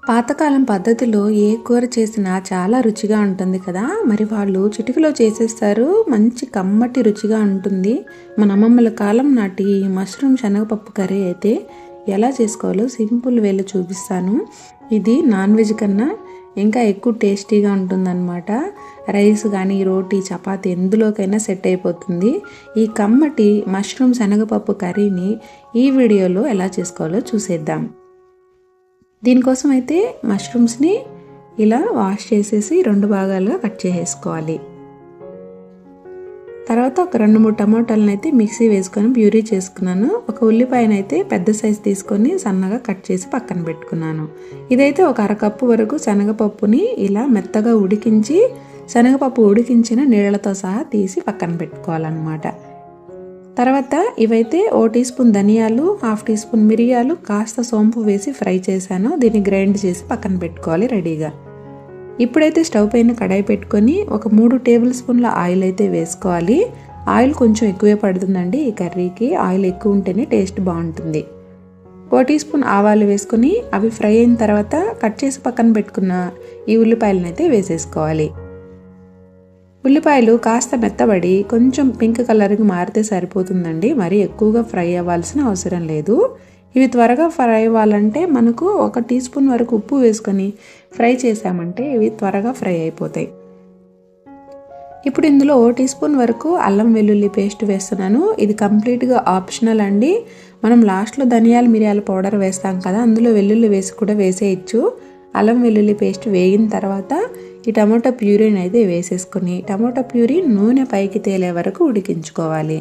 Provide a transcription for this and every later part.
పాతకాలం పద్ధతిలో ఏ కూర చేసినా చాలా రుచిగా ఉంటుంది కదా. మరి వాళ్ళు చిటికలో చేసేస్తారు, మంచి కమ్మటి రుచిగా ఉంటుంది. మన అమ్మమ్మల కాలం నాటి మష్రూమ్ శనగపప్పు కర్రీ అయితే ఎలా చేసుకోవాలో సింపుల్ వేలో చూపిస్తాను. ఇది నాన్ వెజ్ కన్నా ఇంకా ఎక్కువ టేస్టీగా ఉంటుందన్నమాట. రైస్ కానీ రోటీ చపాతి ఎందులోకైనా సెట్ అయిపోతుంది. ఈ కమ్మటి మష్రూమ్ శనగపప్పు కర్రీని ఈ వీడియోలో ఎలా చేసుకోవాలో చూసేద్దాం. దీనికోసం అయితే మష్రూమ్స్ని ఇలా వాష్ చేసేసి 2 భాగాలుగా కట్ చేసేసుకోవాలి. తర్వాత ఒక 2-3 టమాటాలను అయితే మిక్సీ వేసుకొని ప్యూరీ చేసుకున్నాను. ఒక ఉల్లిపాయను అయితే పెద్ద సైజు తీసుకొని సన్నగా కట్ చేసి పక్కన పెట్టుకున్నాను. ఇదైతే ఒక 1/2 కప్పు వరకు శనగపప్పుని ఇలా మెత్తగా ఉడికించి శనగపప్పు ఉడికించిన నీళ్ళతో సహా తీసి పక్కన పెట్టుకోవాలన్నమాట. తర్వాత ఇవైతే 1 టీ స్పూన్ ధనియాలు, 1/2 టీ స్పూన్ మిరియాలు, కాస్త సోంపు వేసి ఫ్రై చేశాను. దీన్ని గ్రైండ్ చేసి పక్కన పెట్టుకోవాలి రెడీగా. ఇప్పుడైతే స్టవ్ పైన కడాయి పెట్టుకొని ఒక 3 టేబుల్ స్పూన్ల ఆయిల్ అయితే వేసుకోవాలి. ఆయిల్ కొంచెం ఎక్కువే పడుతుందండి ఈ కర్రీకి. ఆయిల్ ఎక్కువ ఉంటేనే టేస్ట్ బాగుంటుంది. 1 టీ స్పూన్ ఆవాలు వేసుకొని అవి ఫ్రై అయిన తర్వాత కట్ చేసి పక్కన పెట్టుకున్న ఈ ఉల్లిపాయలను అయితే వేసేసుకోవాలి. ఉల్లిపాయలు కాస్త మెత్తబడి కొంచెం పింక్ కలర్కి మారితే సరిపోతుందండి. మరి ఎక్కువగా ఫ్రై అవ్వాల్సిన అవసరం లేదు. ఇవి త్వరగా ఫ్రై అవ్వాలంటే మనకు 1 టీ స్పూన్ వరకు ఉప్పు వేసుకొని ఫ్రై చేసామంటే ఇవి త్వరగా ఫ్రై అయిపోతాయి. ఇప్పుడు ఇందులో 1 టీ స్పూన్ వరకు అల్లం వెల్లుల్లి పేస్ట్ వేస్తున్నాను. ఇది కంప్లీట్గా ఆప్షనల్ అండి. మనం లాస్ట్లో ధనియాల మిరియాల పౌడర్ వేస్తాం కదా, అందులో వెల్లుల్లి వేసి కూడా వేసేయచ్చు. అల్లం వెల్లుల్లి పేస్ట్ వేగిన తర్వాత ఈ టమాటా ప్యూరీని అయితే వేసేసుకొని టమాటా ప్యూరీ నూనె పైకి తేలే వరకు ఉడికించుకోవాలి.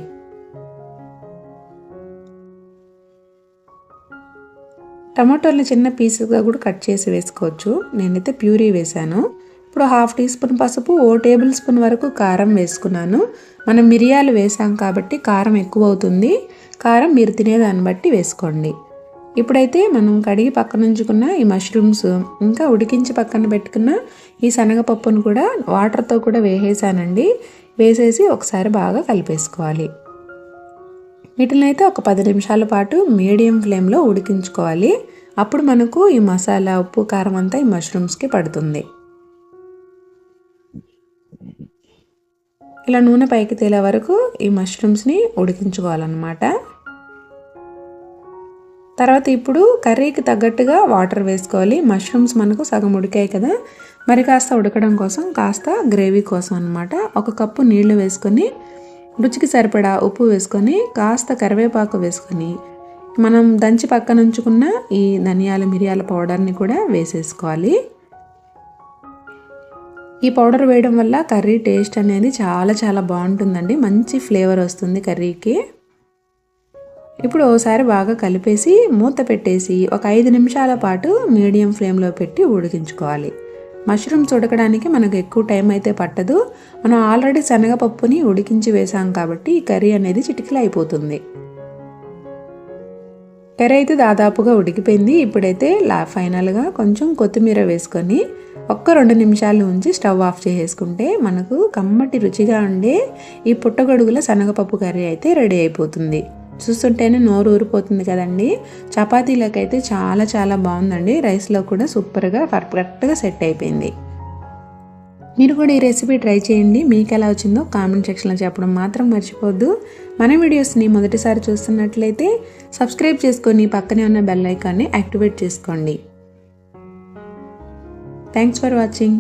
టమాటోని చిన్న పీసెస్గా కూడా కట్ చేసి వేసుకోవచ్చు. నేనైతే ప్యూరీ వేసాను. ఇప్పుడు 1/2 టీ స్పూన్ పసుపు, 1 టేబుల్ స్పూన్ వరకు కారం వేసుకున్నాను. మనం మిరియాలు వేసాం కాబట్టి కారం ఎక్కువ అవుతుంది. కారం మీరు తినేదాన్ని బట్టి వేసుకోండి. ఇప్పుడైతే మనం కడిగి పక్కన ఉంచుకున్న ఈ మష్రూమ్స్ ఇంకా ఉడికించి పక్కన పెట్టుకున్న ఈ శనగపప్పును కూడా వాటర్తో కూడా వేసేసానండి. వేసేసి ఒకసారి బాగా కలిపేసుకోవాలి. వీటిని అయితే ఒక 10 నిమిషాల పాటు మీడియం ఫ్లేమ్లో ఉడికించుకోవాలి. అప్పుడు మనకు ఈ మసాలా, ఉప్పు, కారం అంతా ఈ మష్రూమ్స్కి పడుతుంది. ఇలా నూనె పైకి తేలే వరకు ఈ మష్రూమ్స్ని ఉడికించుకోవాలన్నమాట. తర్వాత ఇప్పుడు కర్రీకి తగ్గట్టుగా వాటర్ వేసుకోవాలి. మష్రూమ్స్ మనకు సగం ఉడికాయి కదా, మరి కాస్త ఉడకడం కోసం కాస్త గ్రేవీ కోసం అన్నమాట 1 కప్పు నీళ్లు వేసుకొని రుచికి సరిపడా ఉప్పు వేసుకొని కాస్త కరివేపాకు వేసుకొని మనం దంచి పక్కన ఉంచుకున్న ఈ ధనియాల మిరియాల పౌడర్ని కూడా వేసేసుకోవాలి. ఈ పౌడర్ వేయడం వల్ల కర్రీ టేస్ట్ అనేది చాలా బాగుంటుందండి. మంచి ఫ్లేవర్ వస్తుంది కర్రీకి. ఇప్పుడు ఒకసారి బాగా కలిపేసి మూత పెట్టేసి ఒక 5 నిమిషాల పాటు మీడియం ఫ్లేమ్లో పెట్టి ఉడికించుకోవాలి. మష్రూమ్స్ ఉడకడానికి మనకు ఎక్కువ టైం అయితే పట్టదు. మనం ఆల్రెడీ శనగపప్పుని ఉడికించి వేసాం కాబట్టి ఈ కర్రీ అనేది చిటికలో అయిపోతుంది. కర్రీ అయితే దాదాపుగా ఉడికిపోయింది. ఇప్పుడైతే ఫైనల్గా కొంచెం కొత్తిమీర వేసుకొని 1-2 నిమిషాలు ఉంచి స్టవ్ ఆఫ్ చేసేసుకుంటే మనకు కమ్మటి రుచిగా ఉండే ఈ పుట్టగొడుగుల శనగపప్పు కర్రీ అయితే రెడీ అయిపోతుంది. చూస్తుంటేనే నోరు ఊరిపోతుంది కదండి. చపాతీలకైతే చాలా బాగుందండి. రైస్లో కూడా సూపర్గా పర్ఫెక్ట్గా సెట్ అయిపోయింది. మీరు కూడా ఈ రెసిపీ ట్రై చేయండి. మీకు ఎలా వచ్చిందో కామెంట్ సెక్షన్లో చెప్పడం మాత్రం మర్చిపోద్దు. మన వీడియోస్ని మొదటిసారి చూస్తున్నట్లయితే సబ్స్క్రైబ్ చేసుకొని పక్కనే ఉన్న బెల్ ఐకాన్ని యాక్టివేట్ చేసుకోండి. Thanks for watching.